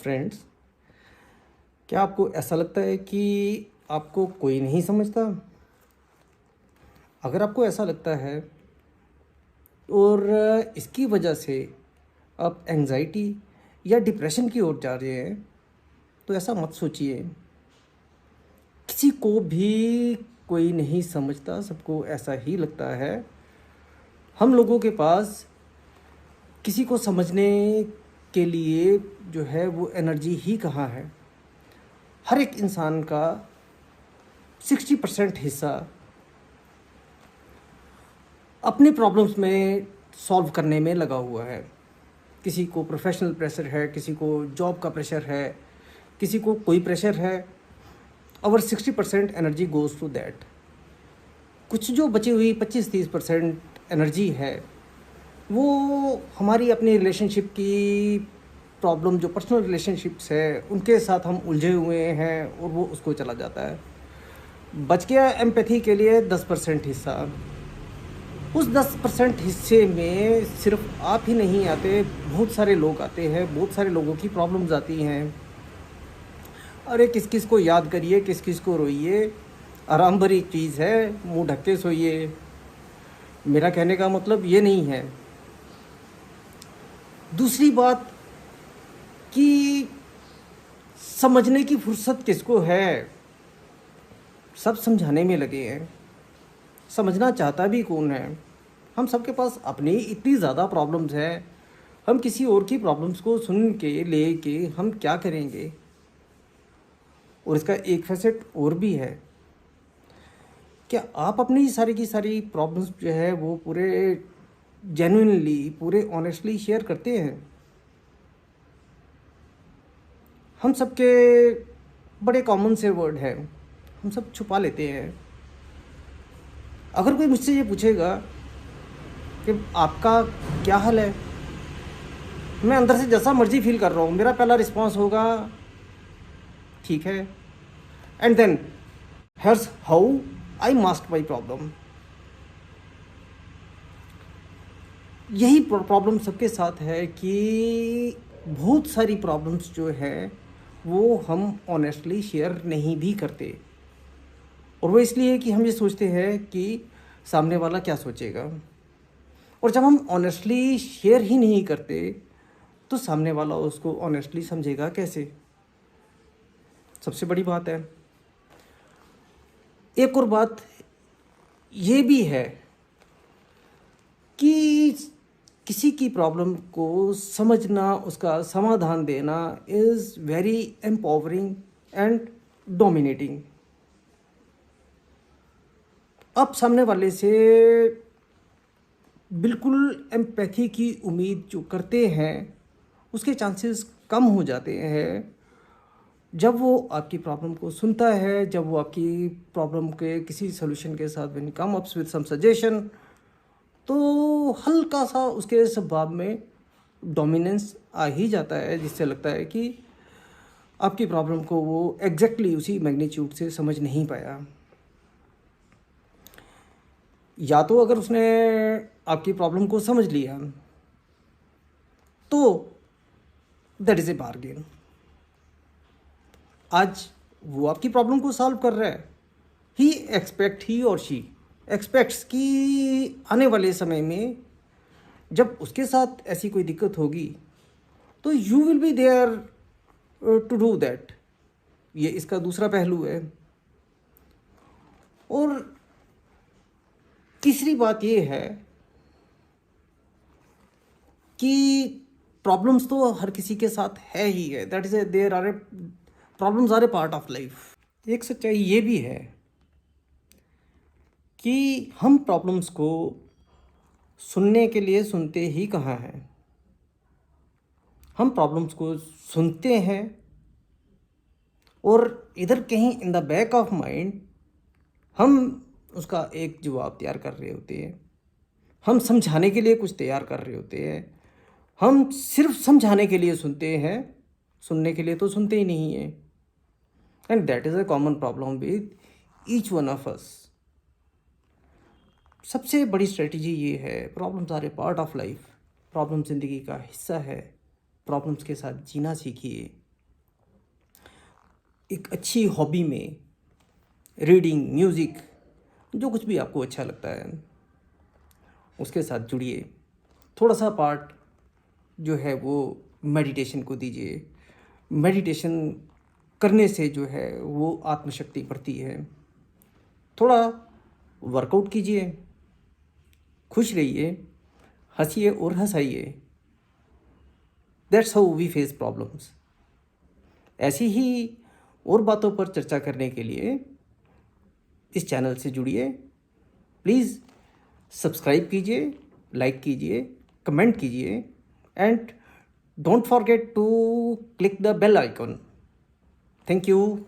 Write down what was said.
Friends, क्या आपको ऐसा लगता है कि आपको कोई नहीं समझता? अगर आपको ऐसा लगता है और इसकी वजह से आप एंजाइटी या डिप्रेशन की ओर जा रहे हैं, तो ऐसा मत सोचिए। किसी को भी कोई नहीं समझता, सबको ऐसा ही लगता है। हम लोगों के पास किसी को समझने के लिए जो है वो एनर्जी ही कहाँ है। हर एक इंसान का 60% हिस्सा अपनी प्रॉब्लम्स में सॉल्व करने में लगा हुआ है। किसी को प्रोफेशनल प्रेशर है, किसी को जॉब का प्रेशर है, किसी को कोई प्रेशर है। और 60% एनर्जी गोज़ टू दैट। कुछ जो बची हुई 25-30% एनर्जी है, वो हमारी अपनी रिलेशनशिप की प्रॉब्लम, जो पर्सनल रिलेशनशिप्स है उनके साथ हम उलझे हुए हैं और वो उसको चला जाता है। बच गया एम्पैथी के लिए 10% हिस्सा। उस 10% हिस्से में सिर्फ आप ही नहीं आते, बहुत सारे लोग आते हैं, बहुत सारे लोगों की प्रॉब्लम्स आती हैं। अरे किस किस को याद करिए, किस किस को रोइए, आराम भरी चीज़ है, मुंह ढक के सोइए। मेरा कहने का मतलब ये नहीं है। दूसरी बात कि समझने की फुर्सत किसको है? सब समझाने में लगे हैं, समझना चाहता भी कौन है? हम सबके पास अपनी इतनी ज़्यादा प्रॉब्लम्स हैं, हम किसी और की प्रॉब्लम्स को सुन के ले के हम क्या करेंगे? और इसका एक फैसेट और भी है। क्या आप अपनी सारी की सारी प्रॉब्लम्स जो है वो पूरे जेन्युइनली, पूरे ऑनेस्टली शेयर करते हैं? हम सबके बड़े कॉमन से वर्ड है, हम सब छुपा लेते हैं। अगर कोई मुझसे ये पूछेगा कि आपका क्या हाल है, मैं अंदर से जैसा मर्जी फील कर रहा हूँ, मेरा पहला रिस्पॉन्स होगा ठीक है, and then here's how I mask my problem. यही प्रॉब्लम सबके साथ है कि बहुत सारी प्रॉब्लम्स जो है वो हम ऑनेस्टली शेयर नहीं भी करते। और वो इसलिए कि हम ये सोचते हैं कि सामने वाला क्या सोचेगा। और जब हम ऑनेस्टली शेयर ही नहीं करते तो सामने वाला उसको ऑनेस्टली समझेगा कैसे? सबसे बड़ी बात है। एक और बात ये भी है कि किसी की प्रॉब्लम को समझना, उसका समाधान देना is very empowering and dominating. आप सामने वाले से बिल्कुल एम्पैथी की उम्मीद जो करते हैं, उसके चांसेस कम हो जाते हैं जब वो आपकी प्रॉब्लम को सुनता है, जब वो आपकी प्रॉब्लम के किसी सॉल्यूशन के साथ when come ups with some suggestion, तो हल्का सा उसके स्वभाव में डोमिनेंस आ ही जाता है, जिससे लगता है कि आपकी प्रॉब्लम को वो एग्जैक्टली उसी मैग्नीट्यूड से समझ नहीं पाया। या तो अगर उसने आपकी प्रॉब्लम को समझ लिया तो दैट इज़ ए बार्गेन। आज वो आपकी प्रॉब्लम को सॉल्व कर रहा है। ही और शी एक्सपेक्ट्स कि आने वाले समय में जब उसके साथ ऐसी कोई दिक्कत होगी तो you will be there to do that. ये इसका दूसरा पहलू है। और तीसरी बात ये है कि प्रॉब्लम्स तो हर किसी के साथ है ही है। That is there are a problems are a part of life. एक सच्चाई ये भी है कि हम प्रॉब्लम्स को सुनने के लिए सुनते ही कहाँ हैं। हम प्रॉब्लम्स को सुनते हैं और इधर कहीं in the back of mind हम उसका एक जवाब तैयार कर रहे होते हैं। हम समझाने के लिए कुछ तैयार कर रहे होते हैं। हम सिर्फ समझाने के लिए सुनते हैं, सुनने के लिए तो सुनते ही नहीं हैं। And that is a common problem with each one of us. सबसे बड़ी स्ट्रेटजी ये है, problems are a part of life. Problem ज़िंदगी का हिस्सा है। प्रॉब्लम्स के साथ जीना सीखिए। एक अच्छी हॉबी में रीडिंग, म्यूज़िक, जो कुछ भी आपको अच्छा लगता है उसके साथ जुड़िए। थोड़ा सा पार्ट जो है वो मेडिटेशन को दीजिए। मेडिटेशन करने से जो है वो आत्मशक्ति बढ़ती है। थोड़ा वर्कआउट कीजिए, खुश रहिए, हंसिए और हंसाइए। That's how we face problems. ऐसी ही और बातों पर चर्चा करने के लिए इस चैनल से जुड़िए। प्लीज़ सब्सक्राइब कीजिए, लाइक कीजिए, कमेंट कीजिए and don't forget to click the bell icon. Thank you.